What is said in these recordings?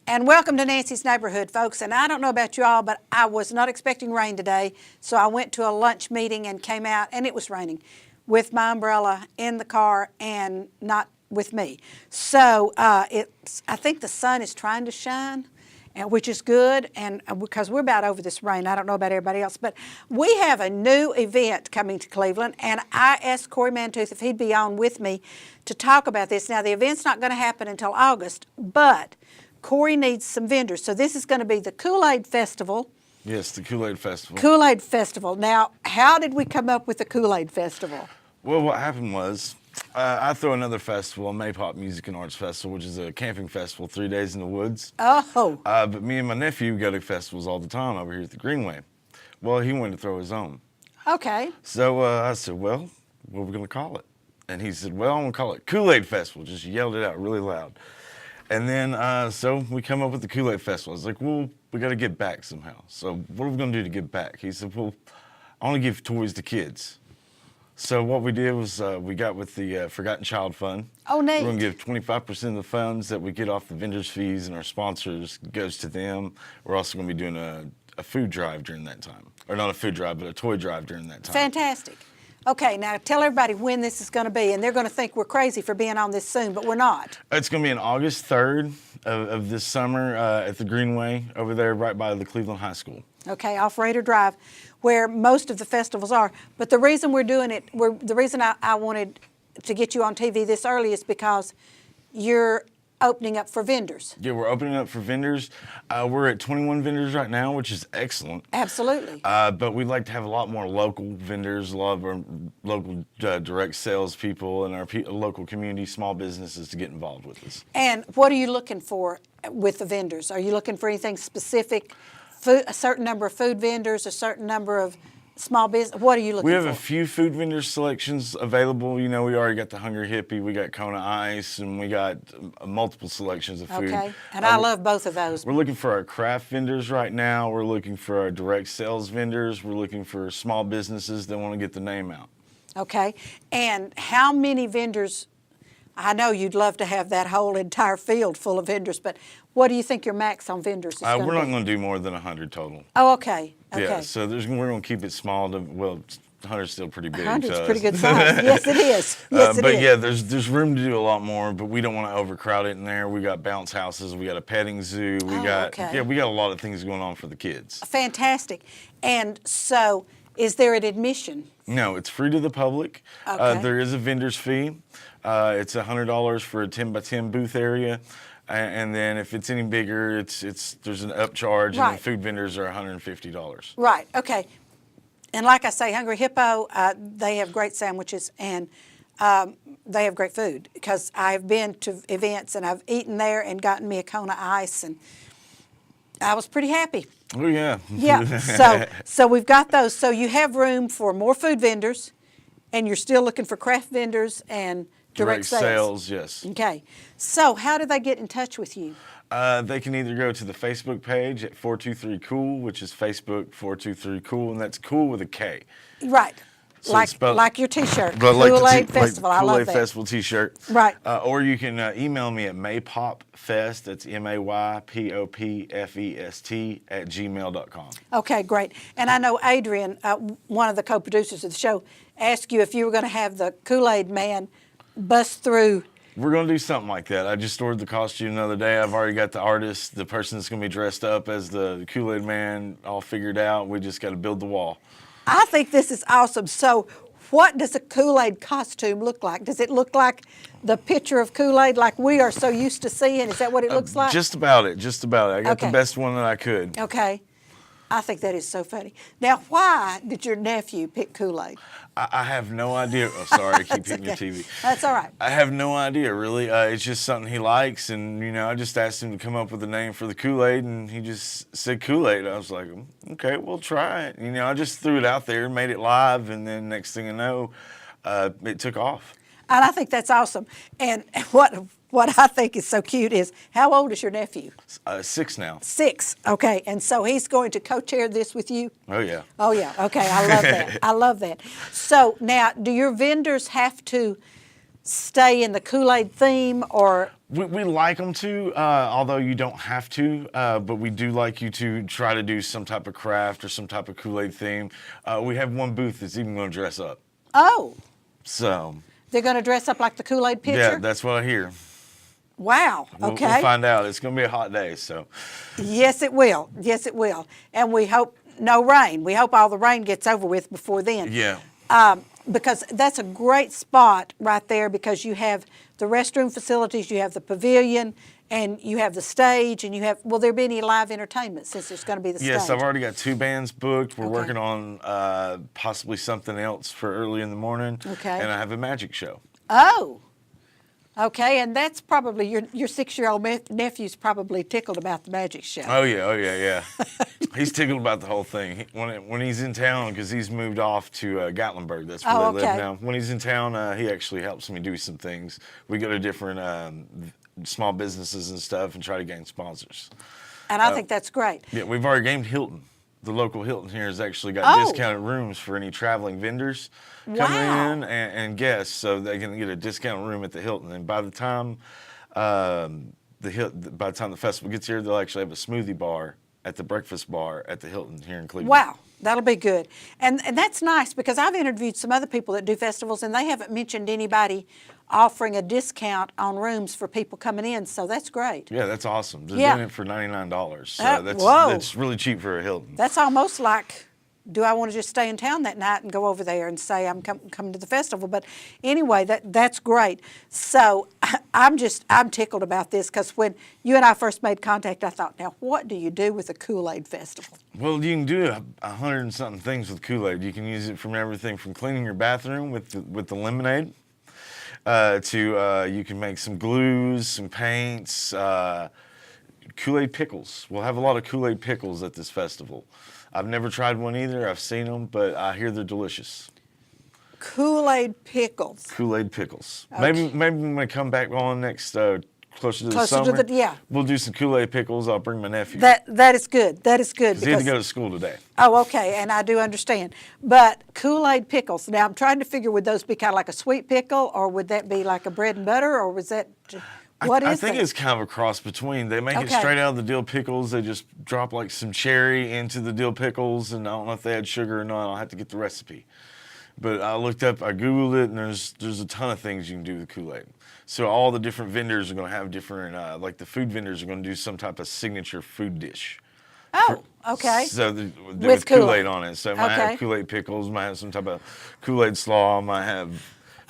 And welcome to Nancy's Neighborhood, folks. And I don't know about you all, but I was not expecting rain today. So I went to a lunch meeting and came out, and it was raining with my umbrella in the car and not with me. So I think the sun is trying to shine, which is good, and because we're about over this rain. I don't know about everybody else, but we have a new event coming to Cleveland, and I asked Corey Mantooth if he'd be on with me to talk about this. Now, the event's not going to happen until August, but Corey needs some vendors. So this is going to be the Kool-Aid Festival. Yes, the Kool-Aid Festival. Kool-Aid Festival. Now, how did we come up with the Kool-Aid Festival? Well, what happened was I throw another festival, a Maypop Music and Arts Festival, which is a camping festival, 3 days in the woods. Oh. But me and my nephew go to festivals all the time over here at the Greenway. Well, he wanted to throw his own. Okay. So I said, well, what are we going to call it? And he said, well, I'm going to call it Kool-Aid Festival. Just yelled it out really loud. And then, so we come up with the Kool-Aid Festival. I was like, well, we got to give back somehow. So what are we going to do to give back? He said, well, I want to give toys to kids. So what we did was we got with the Forgotten Child Fund. Oh, neat. We're going to give 25% of the funds that we get off the vendors' fees and our sponsors goes to them. We're also going to be doing a food drive during that time. Or not a food drive, but a toy drive during that time. Fantastic. Okay, now tell everybody when this is going to be, and they're going to think we're crazy for being on this soon, but we're not. It's going to be on August 3rd of this summer at the Greenway over there right by the Cleveland High School. Okay, off Raider Drive, where most of the festivals are. But the reason we're doing it, the reason I wanted to get you on TV this early is because you're opening up for vendors. Yeah, we're opening up for vendors. We're at 21 vendors right now, which is excellent. Absolutely. But we'd like to have a lot more local vendors, a lot of our local direct sales people and our local community, small businesses to get involved with us. And what are you looking for with the vendors? Are you looking for anything specific? Food, a certain number of food vendors, a certain number of small business? What are you looking for? We have a few food vendor selections available. You know, we already got the Hungry Hippie, we got Kona Ice, and we got multiple selections of food. Okay, and I love both of those. We're looking for our craft vendors right now. We're looking for our direct sales vendors. We're looking for small businesses that want to get the name out. Okay, and how many vendors? I know you'd love to have that whole entire field full of vendors, but what do you think your max on vendors is going to be? We're not going to do more than 100 total. Oh, okay. Okay. Yeah, so we're going to keep it small. 100's still pretty big. 100's pretty good size. Yes, it is. Yes, it but is. yeah, there's room to do a lot more, but we don't want to overcrowd it in there. We got bounce houses, we got a petting zoo, we got a lot of things going on for the kids. Fantastic. And so, is there an admission? No, it's free to the public. Okay. There is a vendor's fee. It's $100 for a 10 by 10 booth area. And then if it's any bigger, there's an upcharge, and the food vendors are $150. Right. Okay. And like I say, Hungry Hippo, they have great sandwiches and they have great food, because I've been to events and I've eaten there and gotten me a Kona Ice, and I was pretty happy. Oh yeah. Yeah. So we've got those. So you have room for more food vendors, and you're still looking for craft vendors and direct sales. Yes. Okay. So how do they get in touch with you? They can either go to the Facebook page at 423Cool, which is Facebook 423Cool, and that's cool with a K. Right. So like your T-shirt, Kool-Aid Festival. I love that. Kool-Aid Festival T-shirt. Right. Or you can email me at maypopfest, that's MAYPOPFEST @gmail.com. Okay, great. And I know Adrian, one of the co-producers of the show, asked you if you were going to have the Kool-Aid man bust through. We're going to do something like that. I just ordered the costume the other day. I've already got the artist, the person that's going to be dressed up as the Kool-Aid man all figured out. We just got to build the wall. I think this is awesome. So what does a Kool-Aid costume look like? Does it look like the picture of Kool-Aid like we are so used to seeing? Is that what it looks like? Just about it. Just about it. I got the best one that I could. Okay. I think that is so funny. Now, why did your nephew pick Kool-Aid? I have no idea. Oh, sorry, I keep hitting your TV. That's all right. I have no idea, really. It's just something he likes, and, I just asked him to come up with a name for the Kool-Aid, and he just said Kool-Aid. I was like, okay, we'll try it. I just threw it out there, made it live, and then next thing I know, it took off. And I think that's awesome. And what I think is so cute is, how old is your nephew? 6 now. 6, okay. And so he's going to co-chair this with you? Oh, yeah. Oh, yeah, okay, I love that. I love that. So now, do your vendors have to stay in the Kool-Aid theme, or? We like them to, although you don't have to, but we do like you to try to do some type of craft or some type of Kool-Aid theme. We have one booth that's even going to dress up. Oh, So, they're going to dress up like the Kool-Aid picture? yeah, that's what I hear. Wow, okay. We'll find out. It's going to be a hot day, so. Yes, it will. Yes, it will. And we hope no rain. We hope all the rain gets over with before then. Yeah. Because that's a great spot right there, because you have the restroom facilities, you have the pavilion, and you have the stage, and you have, will there be any live entertainment since there's going to be the Yes, stage? I've already got 2 bands booked. We're Okay. working on possibly something else for early in the morning. Okay. And I have a magic show. Oh, okay, and that's probably, your 6-year-old nephew's probably tickled about the magic show. Oh yeah. He's tickled about the whole thing. When he's in town, because he's moved off to Gatlinburg, that's where Oh, they live okay. now. When he's in town, he actually helps me do some things. We go to different small businesses and stuff and try to gain sponsors. And I think that's great. Yeah, we've already gained Hilton. The local Hilton here has actually got Oh. discounted rooms for any traveling vendors coming Wow. in and guests, so they can get a discounted room at the Hilton. And by the time the festival gets here, they'll actually have a smoothie bar at the breakfast bar at the Hilton here in Cleveland. Wow, that'll be good. And that's nice, because I've interviewed some other people that do festivals, and they haven't mentioned anybody offering a discount on rooms for people coming in, so that's great. Yeah, that's awesome. They're Yeah. doing it for $99, so Whoa. that's really cheap for a Hilton. That's almost like, do I want to just stay in town that night and go over there and say I'm coming to the festival? But anyway, that's great. So I'm tickled about this, because when you and I first made contact, I thought, now what do you do with a Kool-Aid festival? Well, you can do 100 and something things with Kool-Aid. You can use it from everything from cleaning your bathroom with the lemonade to you can make some glues, some paints, Kool-Aid pickles. We'll have a lot of Kool-Aid pickles at this festival. I've never tried one either. I've seen them, but I hear they're delicious. Kool-Aid pickles. Kool-Aid pickles. Okay. Maybe when we come back on next closer to the Closer to summer, yeah. we'll do some Kool-Aid pickles. I'll bring my nephew. That is good. That is good. He had to go to school today. Oh, okay, and I do understand. But Kool-Aid pickles, now I'm trying to figure, would those be kind of like a sweet pickle, or would that be like a bread and butter, or was that, I think it's kind of a cross between. They make it Okay. straight out of the dill pickles. They just drop like some cherry into the dill pickles, and I don't know if they had sugar or not. I'll have to get the recipe. But I looked up, I Googled it, and there's a ton of things you can do with Kool-Aid. So all the different vendors are going to have different, like the food vendors are going to do some type of signature food dish. oh, okay. So With with Kool-Aid. Kool-Aid on it. So it might Okay. have Kool-Aid pickles, might have some type of Kool-Aid slaw, might have.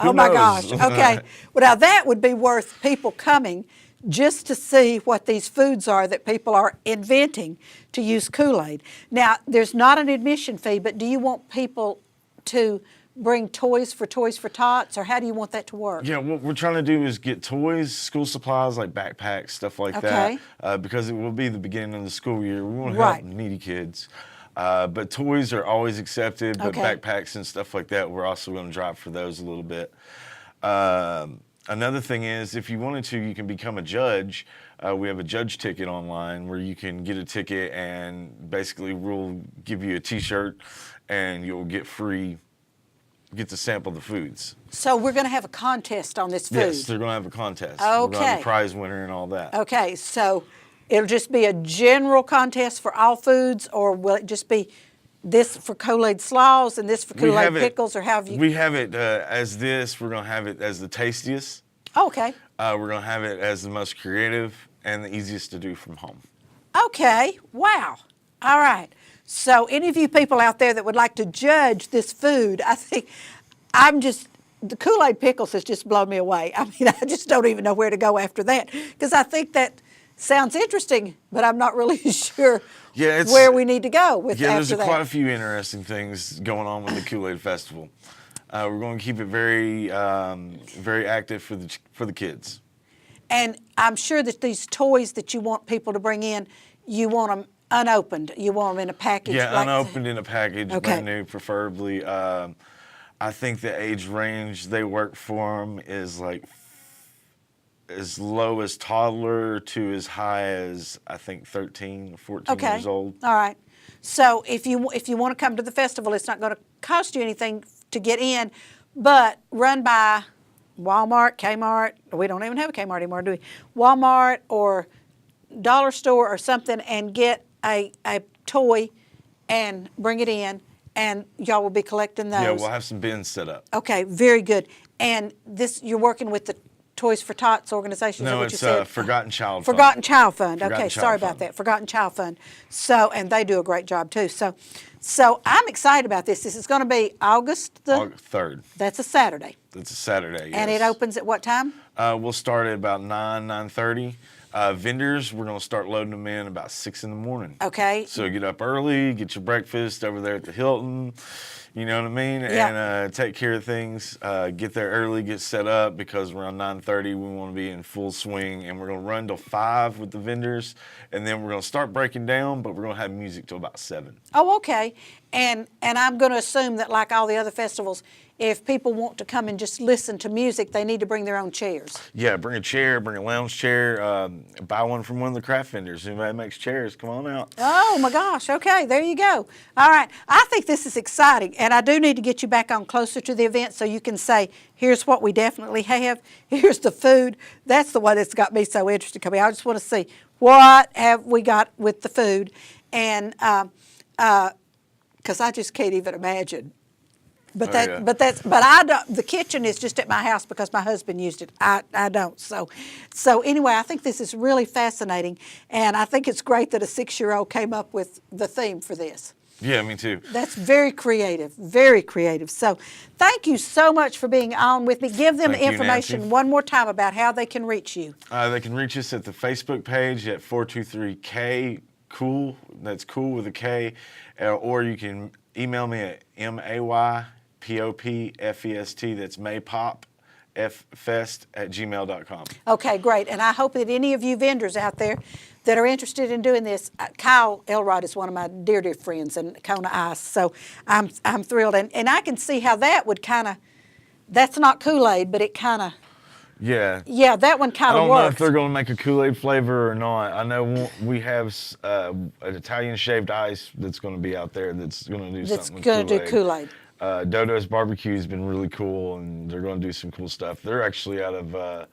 Who Oh my knows? gosh, okay. Well, now that would be worth people coming just to see what these foods are that people are inventing to use Kool-Aid. Now, there's not an admission fee, but do you want people to bring toys for Tots, or how do you want that to work? Yeah, what we're trying to do is get toys, school supplies like backpacks, stuff like Okay. that, because it will be the beginning of the school year. We want to Right. help needy kids. But toys are always accepted, but Okay. backpacks and stuff like that, we're also going to drive for those a little bit. Another thing is, if you wanted to, you can become a judge. We have a judge ticket online where you can get a ticket, and basically we'll give you a T-shirt, and you'll get to sample the foods. So we're going to have a contest on this food. Yes, they're going to have a contest. We're going to have Okay. a prize winner and all that. Okay, so it'll just be a general contest for all foods, or will it just be this for Kool-Aid slaws and this for We Kool-Aid have it- pickles, or how have you? We have it as this. We're going to have it as the tastiest. Oh, okay. We're going to have it as the most creative and the easiest to do from home. Okay, wow. All right. So any of you people out there that would like to judge this food, I think the Kool-Aid pickles has just blown me away. I mean, I just don't even know where to go after that, because I think that sounds interesting, but I'm not really sure where we need to go with Yeah, after there's that. quite a few interesting things going on with the Kool-Aid Festival. We're going to keep it very, very active for the kids. And I'm sure that these toys that you want people to bring in, you want them unopened. You want them in a package. Yeah, like- unopened in a package, Okay. brand new, preferably. I think the age range they work for them is like as low as toddler to as high as I think 13, 14 Okay. years old. All right. So if you want to come to the festival, it's not going to cost you anything to get in, but run by Walmart, Kmart. We don't even have a Kmart anymore, do we? Walmart or dollar store or something and get a toy and bring it in, and y'all will be collecting those. Yeah, we'll have some bins set up. Okay, very good. And this, you're working with the Toys for Tots organization, is that No, what you it's said? Forgotten Child Fund. Forgotten Child Fund. Forgotten Okay, Child sorry about Fund. that. Forgotten Child Fund. So, and they do a great job too. So I'm excited about this. This is going to be August the August 3rd. That's a Saturday. It's a Saturday, yes. And it opens at what time? We'll start at about 9:30. Vendors, we're going to start loading them in about 6 in the morning. Okay. So get up early, get your breakfast over there at the Hilton, you know what I mean? Yeah. And take care of things. Get there early, get set up, because around 9:30 we want to be in full swing. And we're going to run till 5 with the vendors. And then we're going to start breaking down, but we're going to have music till about 7. Oh, okay. And I'm going to assume that like all the other festivals, if people want to come and just listen to music, they need to bring their own chairs. Yeah, bring a chair, bring a lounge chair, buy one from one of the craft vendors. Anybody makes chairs, come on out. Oh my gosh, okay, there you go. All right, I think this is exciting, and I do need to get you back on closer to the event so you can say, here's what we definitely have, here's the food. That's the one that's got me so interested coming. I just want to see what have we got with the food, and because I just can't even imagine. But Oh, yeah. but I don't. The kitchen is just at my house because my husband used it. I don't. So anyway, I think this is really fascinating, and I think it's great that a 6-year-old came up with the theme for this. Yeah, me too. That's very creative, very creative. So thank you so much for being on with me. Give them Thank you, information Nancy. one more time about how they can reach you. They can reach us at the Facebook page at 423K Cool. That's cool with a K. Or you can email me at MAYPOPFEST. That's maypopffest@gmail.com. Okay, great. And I hope that any of you vendors out there that are interested in doing this, Kyle Elrod is one of my dear, dear friends in Kona Ice. So I'm thrilled. And I can see how that would kind of, that's not Kool-Aid, but it kind of, Yeah. yeah, that one I kind of don't know if works. they're going to make a Kool-Aid flavor or not. I know we have an Italian shaved ice that's going to be out there that's going to do That's something with going to do Kool-Aid. Kool-Aid. Dodo's Barbecue has been really cool, and they're going to do some cool stuff. They're actually out of, I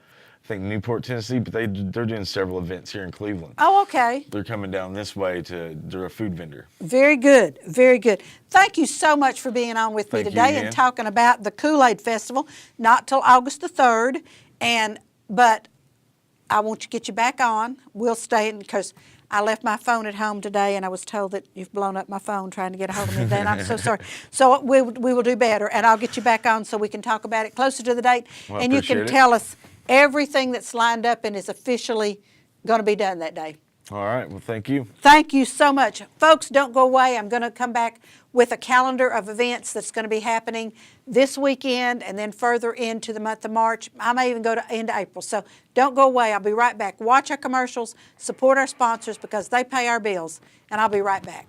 think, Newport, Tennessee, but they're doing several events here in Cleveland. Oh, okay. They're coming down this way they're a food vendor. Very good, very good. Thank you so much for being on with me Thank you today and again. talking about the Kool-Aid Festival, not till August the 3rd. But I want to get you back on. We'll stay in because I left my phone at home today, and I was told that you've blown up my phone trying to get a hold of me today, and I'm so sorry. So we will do better, and I'll get you back on so we can talk about it closer to the date, Well, I and you can appreciate it. tell us everything that's lined up and is officially going to be done that day. All right. Well, thank you. Thank you so much. Folks, don't go away. I'm going to come back with a calendar of events that's going to be happening this weekend and then further into the month of March. I may even go into April. So don't go away. I'll be right back. Watch our commercials, support our sponsors because they pay our bills, and I'll be right back.